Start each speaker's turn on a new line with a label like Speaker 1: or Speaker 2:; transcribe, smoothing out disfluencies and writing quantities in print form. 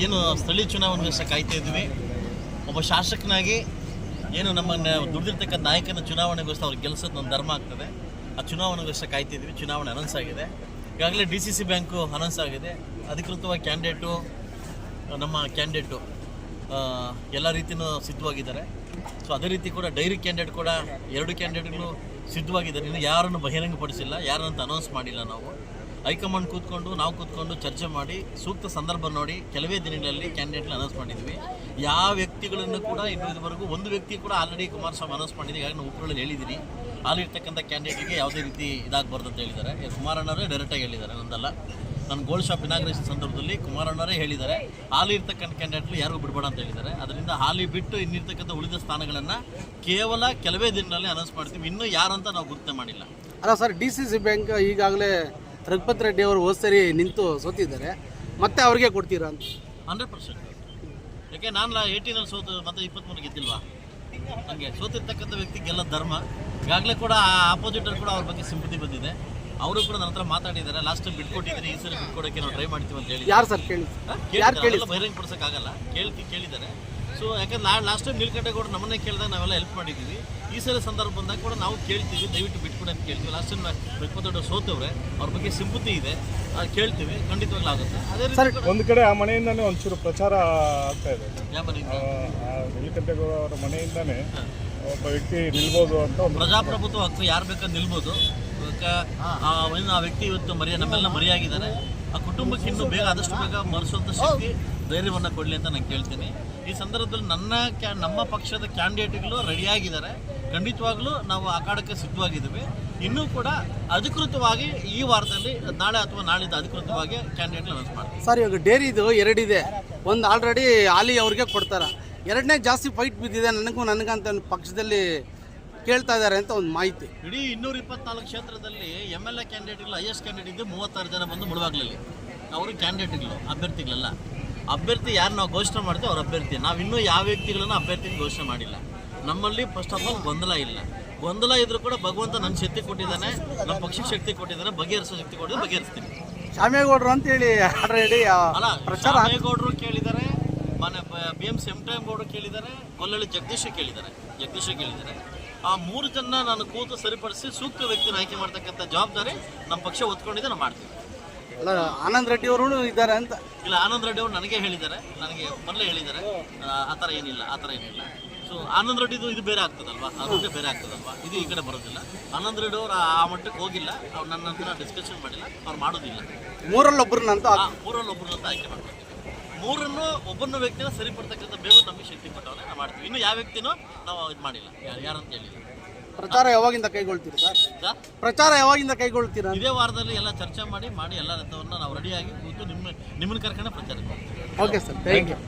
Speaker 1: ಏನು ಸ್ಥಳೀಯ ಚುನಾವಣೆಗೋಸ್ಕರ ಕಾಯ್ತಾ ಇದ್ವಿ. ಒಬ್ಬ ಶಾಸಕನಾಗಿ ಏನು ನಮ್ಮನ್ನು ದುಡಿದಿರ್ತಕ್ಕಂಥ ನಾಯಕನ ಚುನಾವಣೆಗೋಸ್ಕರ ಅವ್ರಿಗೆ ಗೆಲ್ಲಿಸೋದು ನನ್ನ ಧರ್ಮ ಆಗ್ತದೆ. ಆ ಚುನಾವಣೆಗೋಸ್ಕರ ಕಾಯ್ತಿದ್ವಿ. ಚುನಾವಣೆ ಅನೌನ್ಸ್ ಆಗಿದೆ. ಈಗಾಗಲೇ DCC ಬ್ಯಾಂಕು ಅನೌನ್ಸ್ ಆಗಿದೆ. ಅಧಿಕೃತವಾಗಿ ನಮ್ಮ ಕ್ಯಾಂಡಿಡೇಟು ಎಲ್ಲ ರೀತಿಯೂ ಸಿದ್ಧವಾಗಿದ್ದಾರೆ. ಸೊ ಅದೇ ರೀತಿ ಕೂಡ ಡೈರಿ ಕ್ಯಾಂಡಿಡೇಟ್ ಕೂಡ 2 ಕ್ಯಾಂಡಿಡೇಟ್ಗಳು ಸಿದ್ಧವಾಗಿದ್ದಾರೆ. ಇನ್ನು ಯಾರನ್ನು ಬಹಿರಂಗಪಡಿಸಿಲ್ಲ, ಯಾರನ್ನಂತ ಅನೌನ್ಸ್ ಮಾಡಿಲ್ಲ. ನಾವು ಹೈಕಮಾಂಡ್ ನಾವು ಕೂತ್ಕೊಂಡು ಚರ್ಚೆ ಮಾಡಿ ಸೂಕ್ತ ಸಂದರ್ಭ ನೋಡಿ ಕೆಲವೇ ದಿನಗಳಲ್ಲಿ ಕ್ಯಾಂಡಿಡೇಟ್ನ ಅನೌನ್ಸ್ ಮಾಡಿದ್ವಿ. ಯಾವ ವ್ಯಕ್ತಿಗಳನ್ನು ಕೂಡ ಇದುವರೆಗೂ ಒಂದು ವ್ಯಕ್ತಿ ಕೂಡ ಆಲ್ರೆಡಿ ಕುಮಾರಸ್ವಾಮಿ ಅನೌನ್ಸ್ ಮಾಡಿದ್ದೀವಿ. ಈಗಾಗಲೇ ನಾವು ಉಪ್ಪುಗಳಲ್ಲಿ ಹೇಳಿದ್ದೀನಿ, ಅಲ್ಲಿರ್ತಕ್ಕಂಥ ಕ್ಯಾಂಡಿಡೇಟ್ಗೆ ಯಾವುದೇ ರೀತಿ ಇದಾಗಬಾರ್ದು ಅಂತ ಹೇಳಿದ್ದಾರೆ. ಕುಮಾರಣ್ಣವರೇ ಡೈರೆಕ್ಟಾಗಿ ಹೇಳಿದ್ದಾರೆ, ನಂದಲ್ಲ. ನಾನು ಗೋಲ್ಡ್ ಶಾಪ್ ಇನಾಗ್ರೇಷನ್ ಸಂದರ್ಭದಲ್ಲಿ ಕುಮಾರಣ್ಣವರೇ ಹೇಳಿದ್ದಾರೆ, ಹಾಲಿ ಇರ್ತಕ್ಕಂಥ ಕ್ಯಾಂಡಿಡೇಟ್ಗಳು ಯಾರಿಗೂ ಬಿಡಬೇಡ ಅಂತ ಹೇಳಿದ್ದಾರೆ. ಅದರಿಂದ ಹಾಲಿ ಬಿಟ್ಟು ಇನ್ನಿರ್ತಕ್ಕಂಥ ಉಳಿದ ಸ್ಥಾನಗಳನ್ನು ಕೇವಲ ಕೆಲವೇ ದಿನಗಳಲ್ಲಿ ಅನೌನ್ಸ್ ಮಾಡ್ತೀವಿ. ಇನ್ನೂ ಯಾರಂತ ನಾವು ಗುರುತು ಮಾಡಿಲ್ಲ.
Speaker 2: ಅಲ್ಲ ಸರ್, DCC ಬ್ಯಾಂಕ್ ಈಗಾಗಲೇ ರಘುಪತ್ ರೆಡ್ಡಿ ಅವರು ಹೋದ ಸರಿ ನಿಂತು ಸೋತಿದ್ದಾರೆ, ಮತ್ತೆ ಅವ್ರಿಗೆ ಕೊಡ್ತೀರಾ ಅಂತ?
Speaker 1: 100%. ಯಾಕೆ ನಾನು 18ನಲ್ಲಿ ಸೋತು ಮತ್ತೆ 23 ಗೆದ್ದಿಲ್ವಾ? ಹಂಗೆ ಸೋತಿರ್ತಕ್ಕಂಥ ವ್ಯಕ್ತಿ ಗೆಲ್ಲ ಧರ್ಮ. ಈಗಾಗಲೇ ಕೂಡ ಆಪೋಸಿಟರ್ ಕೂಡ ಅವ್ರ ಬಗ್ಗೆ ಸಿಂಪತಿ ಬಂದಿದೆ. ಅವರು ಕೂಡ ನನ್ನ ಹತ್ರ ಮಾತಾಡಿದ್ದಾರೆ. ಲಾಸ್ಟ್ ಟೈಮ್ ಬಿಟ್ಕೊಟ್ಟಿದ್ದಾರೆ, ಈ ಸರಿ ಬಿಟ್ಕೊಡೋಕ್ಕೆ ನಾವು ಟ್ರೈ ಮಾಡ್ತೀವಿ ಅಂತ ಹೇಳಿ.
Speaker 2: ಯಾರು ಸರ್ ಕೇಳಿ
Speaker 1: ಬಹಿರಂಗ ಪಡಿಸೋಕ್ಕಾಗಲ್ಲ, ಕೇಳಿದ್ದಾರೆ. ಸೊ ಯಾಕಂದ್ರೆ ಲಾಸ್ಟ್ ಟೈಮ್ ನೀಲಕಂಠೇಗೌಡರು ನಮ್ಮನ್ನೇ ಕೇಳಿದಾಗ ನಾವೆಲ್ಲ ಹೆಲ್ಪ್ ಮಾಡಿದ್ದೀವಿ. ಈ ಸಲ ಸಂದರ್ಭ ಬಂದಾಗ ಕೂಡ ನಾವು ಕೇಳ್ತೀವಿ, ದಯವಿಟ್ಟು ಬಿಟ್ಕೊಡಿ ಅಂತ ಕೇಳ್ತೀವಿ. ಲಾಸ್ಟ್ ಟೈಮ್ ರಘುಪತ್ ಸೋತವ್ರೆ, ಅವ್ರ ಬಗ್ಗೆ ಸಿಂಪತಿ ಇದೆ, ಕೇಳ್ತೀವಿ, ಖಂಡಿತವಾಗ್ಲೂ ಆಗುತ್ತೆ. ಅದೇ ರೀತಿ
Speaker 3: ಒಂದು ಕಡೆ ಆ ಮನೆಯಿಂದಾನೇ ಒಂಚೂರು ಪ್ರಚಾರ ಆಗ್ತಾ ಇದೆ.
Speaker 1: ಯಾವ ಮನೆಯಿಂದ?
Speaker 3: ನೀಲಕಂಠೇಗೌಡ ಅವರ ಮನೆಯಿಂದಾನೇ ಒಬ್ಬ ವ್ಯಕ್ತಿ ನಿಲ್ಬೋದು ಅಂತ.
Speaker 1: ಪ್ರಜಾಪ್ರಭುತ್ವ ಹಕ್ಕು ಯಾರು ಬೇಕಾದ್ರೆ ನಿಲ್ಬೋದು. ಆ ವ್ಯಕ್ತಿ ಇವತ್ತು ನಮ್ಮೆಲ್ಲ ಮರೆಯಾಗಿದ್ದಾರೆ. ಆ ಕುಟುಂಬಕ್ಕೆ ಇನ್ನೂ ಬೇಗ ಆದಷ್ಟು ಬೇಗ ಮರೆಸುವಂಥ ಶಕ್ತಿ, ಧೈರ್ಯವನ್ನು ಕೊಡಲಿ ಅಂತ ನಾನು ಕೇಳ್ತೀನಿ. ಈ ಸಂದರ್ಭದಲ್ಲಿ ನಮ್ಮ ಪಕ್ಷದ ಕ್ಯಾಂಡಿಡೇಟ್ಗಳು ರೆಡಿಯಾಗಿದ್ದಾರೆ. ಖಂಡಿತವಾಗ್ಲೂ ನಾವು ಅಖಾಡಕ್ಕೆ ಸಿದ್ಧವಾಗಿದ್ದೀವಿ. ಇನ್ನೂ ಕೂಡ ಅಧಿಕೃತವಾಗಿ ಈ ವಾರದಲ್ಲಿ ನಾಳೆ ಅಥವಾ ನಾಳಿದ್ದು ಅಧಿಕೃತವಾಗಿ ಕ್ಯಾಂಡಿಡೇಟ್ ಅನೌನ್ಸ್ ಮಾಡ್ತೀವಿ.
Speaker 2: ಸರ್, ಇವಾಗ ಡೇರಿದು 2 ಇದೆ. ಒಂದು ಆಲ್ರೆಡಿ ಹಾಲಿ ಅವ್ರಿಗೆ ಕೊಡ್ತಾರೆ, 2ನೇ ಜಾಸ್ತಿ ಫೈಟ್ ಬಿದ್ದಿದೆ ನನಗಂತ ಪಕ್ಷದಲ್ಲಿ ಕೇಳ್ತಾ ಇದ್ದಾರೆ ಅಂತ ಒಂದು ಮಾಹಿತಿ.
Speaker 1: ಇಡೀ 224 ಕ್ಷೇತ್ರದಲ್ಲಿ MLA ಕ್ಯಾಂಡಿಡೇಟ್ಗಳು ಹೈಯೆಸ್ಟ್ ಕ್ಯಾಂಡಿಡೇಟ್ ಇದ್ದು 36 ಜನ ಬಂದು ಮುಳುಬಾಗ್ಲಲ್ಲಿ. ಅವರು ಕ್ಯಾಂಡಿಡೇಟ್ಗಳು, ಅಭ್ಯರ್ಥಿಗಳಲ್ಲ. ಅಭ್ಯರ್ಥಿ ಯಾರು ನಾವು ಘೋಷಣೆ ಮಾಡ್ತೀವಿ ಅವ್ರ ಅಭ್ಯರ್ಥಿ. ನಾವಿನ್ನೂ ಯಾವ ವ್ಯಕ್ತಿಗಳನ್ನು ಅಭ್ಯರ್ಥಿಗೆ ಘೋಷಣೆ ಮಾಡಿಲ್ಲ. ನಮ್ಮಲ್ಲಿ ಫಸ್ಟ್ ಆಫ್ ಆಲ್ ಗೊಂದಲ ಇಲ್ಲ. ಗೊಂದಲ ಇದ್ರೂ ಕೂಡ ಭಗವಂತ ನನ್ನ ಶಕ್ತಿ ಕೊಟ್ಟಿದ್ದಾನೆ, ನಮ್ಮ ಪಕ್ಷಕ್ಕೆ ಶಕ್ತಿ ಕೊಟ್ಟಿದ್ದಾನೆ, ಬಗೆಹರಿಸೋ ಶಕ್ತಿ ಕೊಟ್ಟಿದ್ದು ಬಗೆಹರಿಸ್ತೀನಿ.
Speaker 2: ಶಾಮೇಗೌಡರು ಅಂತ ಹೇಳಿ ಆಲ್ರೆಡಿ
Speaker 1: ಅಲ್ಲ, ಶಾಮೇಗೌಡರು ಕೇಳಿದ್ದಾರೆ, ಮನೆ BMC ಗೌಡರು ಕೇಳಿದ್ದಾರೆ, ಗೊಲ್ಲಳ್ಳಿ ಜಗದೀಶ ಕೇಳಿದ್ದಾರೆ. ಆ 3 ಜನ ನಾನು ಕೂತು ಸರಿಪಡಿಸಿ ಸೂಕ್ತ ವ್ಯಕ್ತಿನ ಆಯ್ಕೆ ಮಾಡ್ತಕ್ಕಂಥ ಜವಾಬ್ದಾರಿ ನಮ್ಮ ಪಕ್ಷ ಒತ್ಕೊಂಡಿದೆ, ನಾವು ಮಾಡ್ತೀವಿ.
Speaker 2: ಅಲ್ಲ, ಆನಂದ್ ರೆಡ್ಡಿ ಅವರು ಇದ್ದಾರೆ ಅಂತ?
Speaker 1: ಇಲ್ಲ, ಆನಂದ್ ರೆಡ್ಡಿ ಅವರು ನನಗೆ ಹೇಳಿದ್ದಾರೆ, ನನಗೆ ಮೊದಲೇ ಹೇಳಿದ್ದಾರೆ. ಆ ಥರ ಏನಿಲ್ಲ. ಸೊ ಆನಂದ್ ರೆಡ್ಡಿದು ಇದು ಬೇರೆ ಆಗ್ತದಲ್ವಾ, ಅದು ಬೇರೆ ಆಗ್ತದಲ್ವಾ, ಇದು ಈ ಕಡೆ ಬರೋದಿಲ್ಲ. ಆನಂದ್ ರೆಡ್ಡಿ ಅವರು ಆ ಮಟ್ಟಕ್ಕೆ ಹೋಗಿಲ್ಲ. ಅವ್ರು ನನ್ನ ಹತ್ರ ಡಿಸ್ಕಷನ್ ಮಾಡಿಲ್ಲ, ಅವ್ರು ಮಾಡೋದಿಲ್ಲ.
Speaker 2: 3ರಲ್ಲೊಬ್ಬರನ್ನ ಅಂತ
Speaker 1: ಆಯ್ಕೆ ಮಾಡ್ಕೊತೀವಿ. 3ರನ್ನು ಒಬ್ಬನ ವ್ಯಕ್ತಿನ ಸರಿಪಡ್ತಕ್ಕಂಥ ಬೇಗ ನಮಗೆ ಶಕ್ತಿ ಕೊಟ್ಟವನ್ನ ನಾವು ಮಾಡ್ತೀವಿ. ಇನ್ನು ಯಾವ ವ್ಯಕ್ತಿನೂ ನಾವು ಇದು ಮಾಡಿಲ್ಲ, ಯಾರಂತ ಹೇಳಿಲ್ಲ.
Speaker 2: ಪ್ರಚಾರ ಯಾವಾಗಿಂದ ಕೈಗೊಳ್ತೀರಾ ಸರ್? ಪ್ರಚಾರ ಯಾವಾಗಿಂದ ಕೈಗೊಳ್ತೀರಾ?
Speaker 1: ಇದೇ ವಾರದಲ್ಲಿ ಎಲ್ಲ ಚರ್ಚೆ ಮಾಡಿ ಎಲ್ಲ ರಥವನ್ನು ನಾವು ರೆಡಿಯಾಗಿ ಕೂತು ನಿಮ್ಮನ್ನು ಕರ್ಕೊಂಡು ಪ್ರಚಾರ ಮಾಡ್ತೀವಿ.
Speaker 2: Okay sir, thank you.